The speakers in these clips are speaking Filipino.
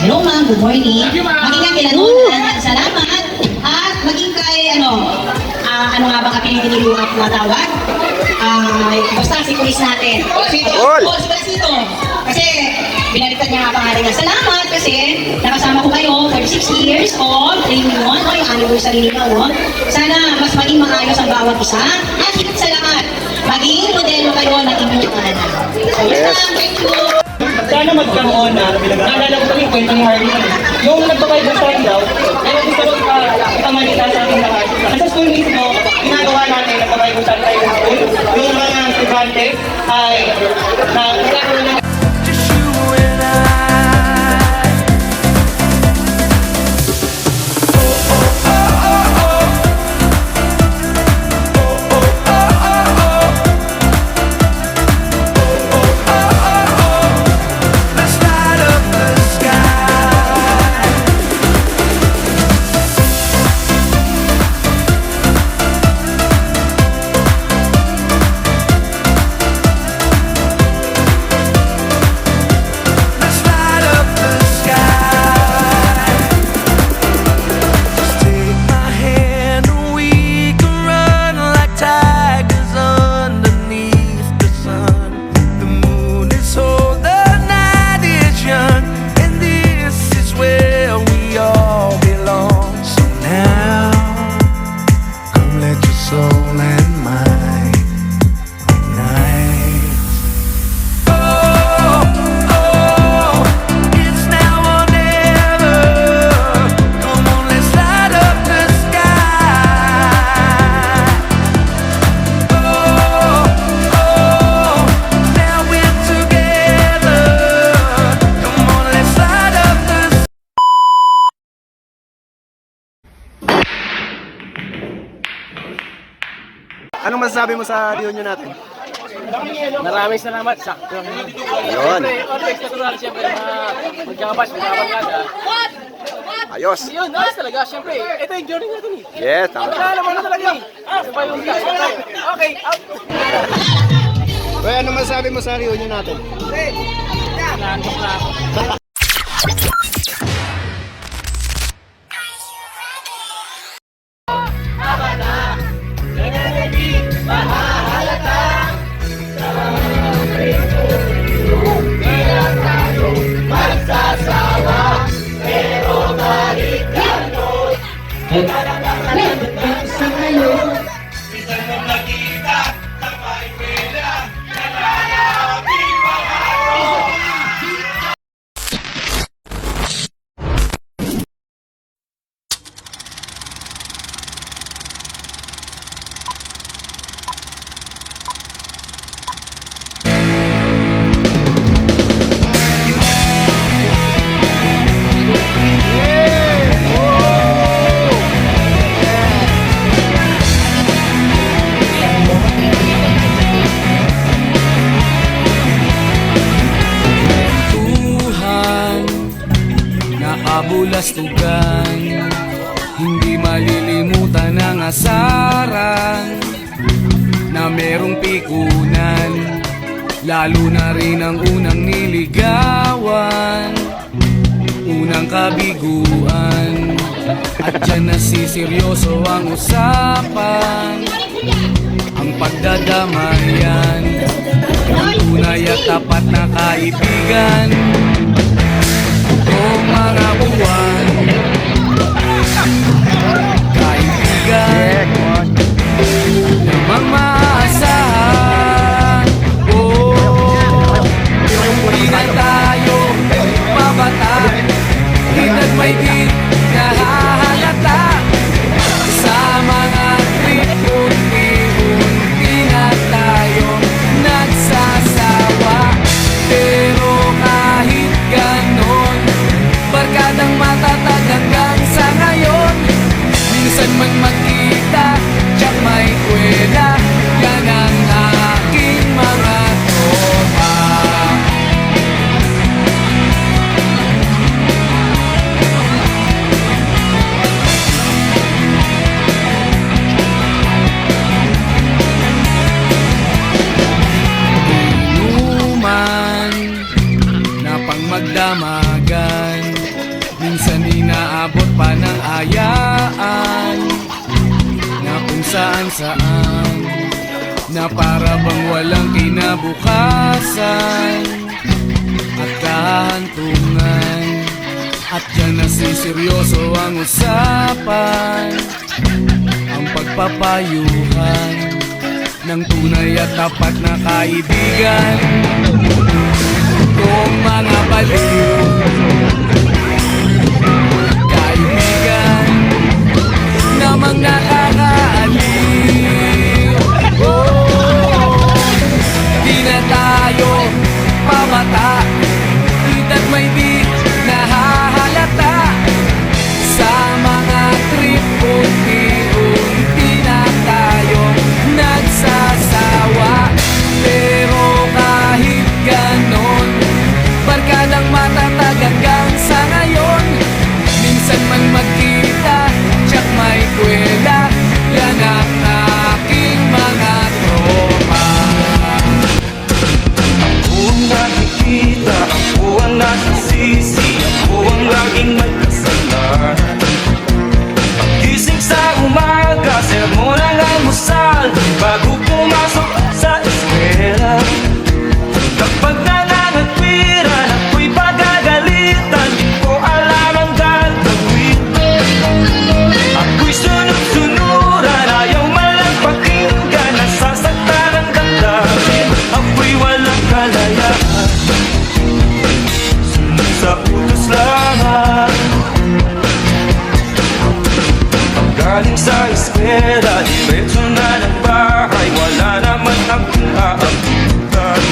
Hello ma'am, good morning. Maging nga kila noon, salamat. At maging kay, ano nga ba kapilitin ni Luha pumatawag? Basta si Chris natin. Si Basito. Kasi binaliktad niya nga pangalan niya. Salamat kasi nakasama ko kayo 36 years of training mo. Yung anniversary nila mo. Sana mas maging maayos ang bawat isa. At higit sa lahat, maging modelo kayo ng inyong anak. So, yes. Thank you. Sana magkaroon na, naalala ko pa yung kwento ni Harley. Yung nagpa-Bible study daw, ay gusto ko ikamalita sa ating lahat. Sa school mismo, ginagawa natin nagpa-Bible study tayo sa school. Yung mga estudyante ay nagkakaroon ng Anong masasabi mo sa reunion natin? Maraming salamat. Sakto. Yun. Always natural siyempre na magkakabas, magkakabangada. Ayos. Yun, ayos talaga. Siyempre, ito yung journey natin eh. Yes, tama. Alam mo na talaga eh. Sabay yung tayo. Okay, out. Well, ano masasabi mo sa reunion natin? Nandok na ako. Kabulastugan, hindi malilimutan ang asaran na merong pikunan, lalo na rin ang unang niligawan, unang kabiguan, at dyan nasiseryoso ang usapan, ang pagdadamayan, ang tunay at tapat na kaibigan. Kung mga buwan, kaibigan, namang maasahan. Oh, hindi na tayo mabata, hinag may di nahahalata. Sa mga trip, unti-unti na tayo nagsasawa. Pero kahit ganon, barkadang matatag hanggang sa ngayon. Minsan man magkita, tsak may kwela, yan ang aking mga tropa. Minsan inaabot pa ng ayaan na kung saan-saan, na para bang walang kinabukasan at kahantungan. At yan na seryoso ang usapan, ang pagpapayuhan ng tunay at tapat na kaibigan. Kung mga baliw, kaibigan namang nakakaaliw. Di na tayo pamata, at may di nahahalata sa mga trip. Unti-unti na tayong nagsasawa, pero kahit ganon, barkadang matatag hanggang sa ngayon. Minsan man magkita, tsak may kwela, yan ang aking mga tropa. Kung nakikita, ako ang nasisisi, ako ang laging may kasalanan. Pagising sa umaga, sermon ang almusal, bago pumasok sa eskwela. Kapag nangangatwiran, ako'y pagagalitan, di ko alam ang gagawin. Ako'y sunod-sunuran, ayaw malang pakinggan, nasasaktan ang damdamin. Ako'y walang kalayaan, sunod sa utos lamang. Galing sa eskwela, diretso na ng bahay, wala naman akong aabutan.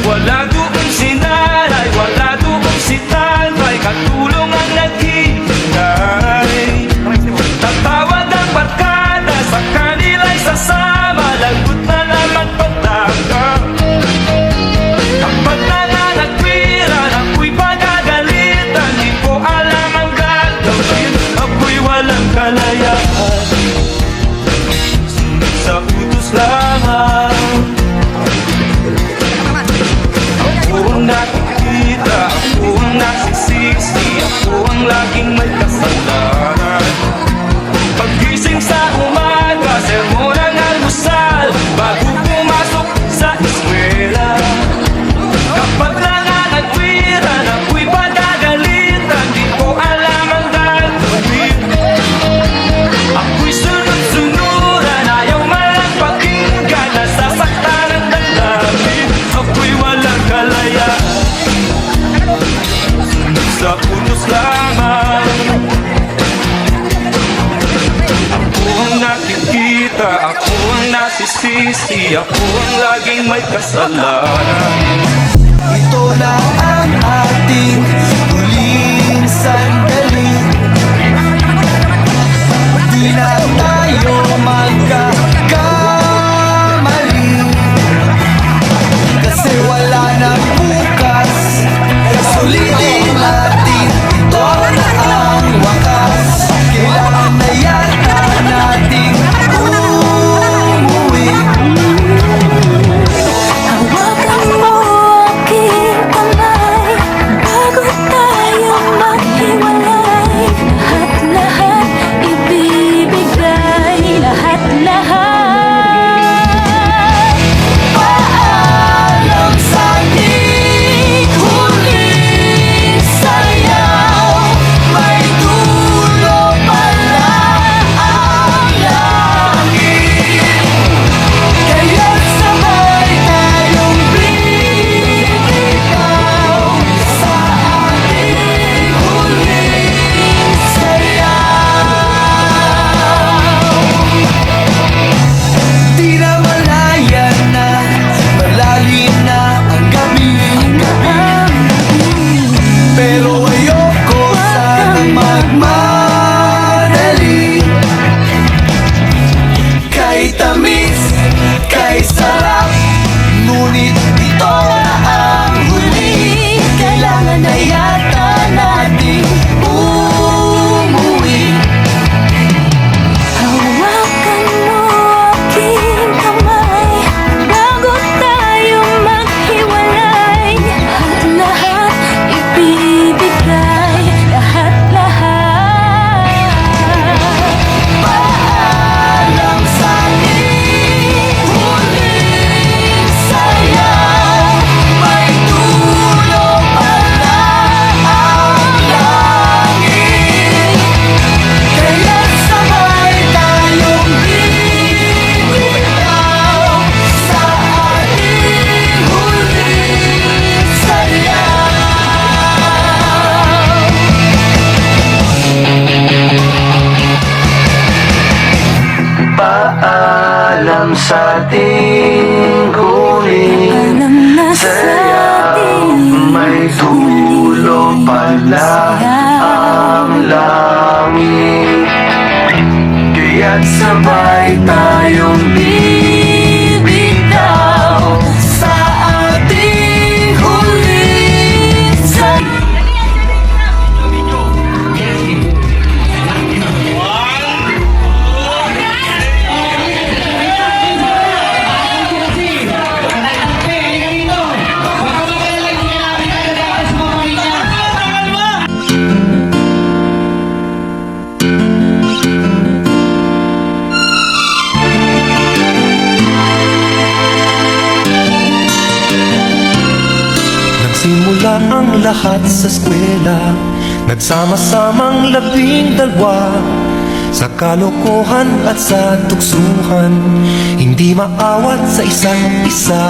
Wala doon si nanay, wala doon si tatay, katulong ang naghihintay. Tatawag ang barkada, sa kanila'y sasama, lagot na naman pagtaka. Kapag nangangatwiran, ako'y pagagalitan, di ko alam ang gagawin. Ako'y walang kalayaan, sunod sa utos lamang. Ako ang nakikita, ako ang nasisisi, ako ang laging may kasalanan. Pagising sa umaga, sermon ang almusal, bago pumasok sa eskwela. Kapag nangangatwiran, ako'y pagagalitan, di ko alam ang gagawin. Ako'y sunod-sunuran, ayaw malang pakinggan, nasasaktan ang damdamin. Ako'y walang kalayaan, sunod sa utos lamang. Ako ang nakikita, ako ang nasisisi, ako ang laging may kasalanan. Ito na ang ating huling sandali, di na tayo magkakamali, kasi wala nang bukas. Sulitin natin, ito na ang wakas. Kailangan na yata nating umuwi. Hawakan mo aking kamay bago tayo ang langit, kaya't sabay tayong bibitaw sa ating huling Nagsimula ang lahat sa eskwela, nagsama-samang 12 sa kalokohan at sa tuksuhan, hindi maawat sa isa't isa.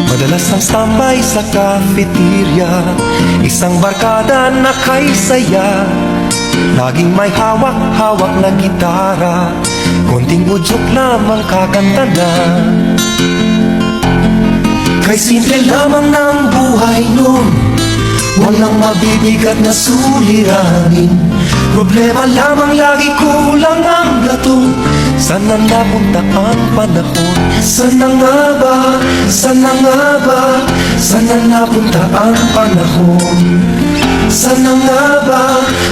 Madalas ang tambay sa cafeteria, isang barkada na kay saya, laging may hawak-hawak na gitara, konting udyok lamang kakanta na. Kay simple lamang ng buhay nun, walang mabibigat na suliranin. Problema lamang lagi kulang ang latong. Sana napunta ang panahon? Sana nga ba? Sana nga ba? Sana napunta ang panahon? Sana nga ba?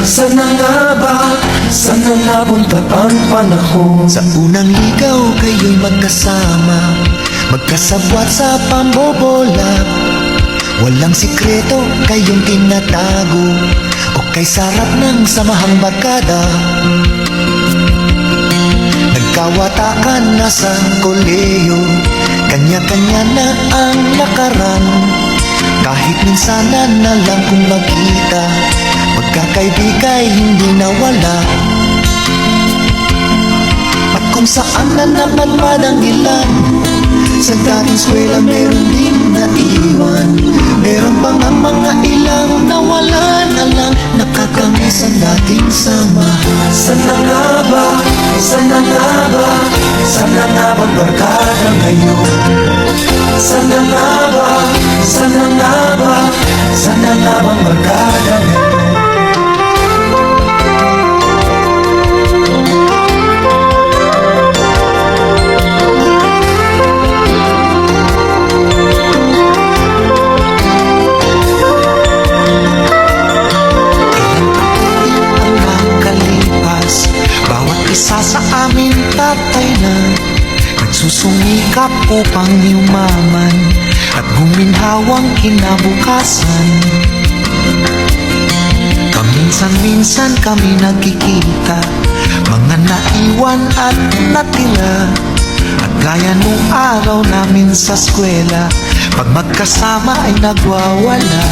Sana nga ba? Sana napunta ang panahon? Sa unang ligaw kayo'y magkasama, magkasabwat sa pambobola, walang sikreto kayong tinatago, o kay sarap ng samahang barkada. Nagkawatakan na sa koleyo, kanya-kanya na ang lakaran, kahit minsanan na lang kung magkita, magkakaibigay hindi nawala. At kung saan na napadpad ang ilan, sa dating eskwela meron din naiwan, meron pang ang mga ilang nawalan alang, nakakamiss ang dating samahan. Sana nga ba? Sana nga ba? Sana nga bang barkada ngayon? Sana nga ba? Sana nga ba? Sana nga bang barkada ngayon? Isa sa amin tatay na nagsusumikap upang yumaman at guminhawang kinabukasan. Paminsan-minsan kami nagkikita, mga naiwan at natira, at gaya nung araw namin sa eskwela, pag magkasama ay nagwawala.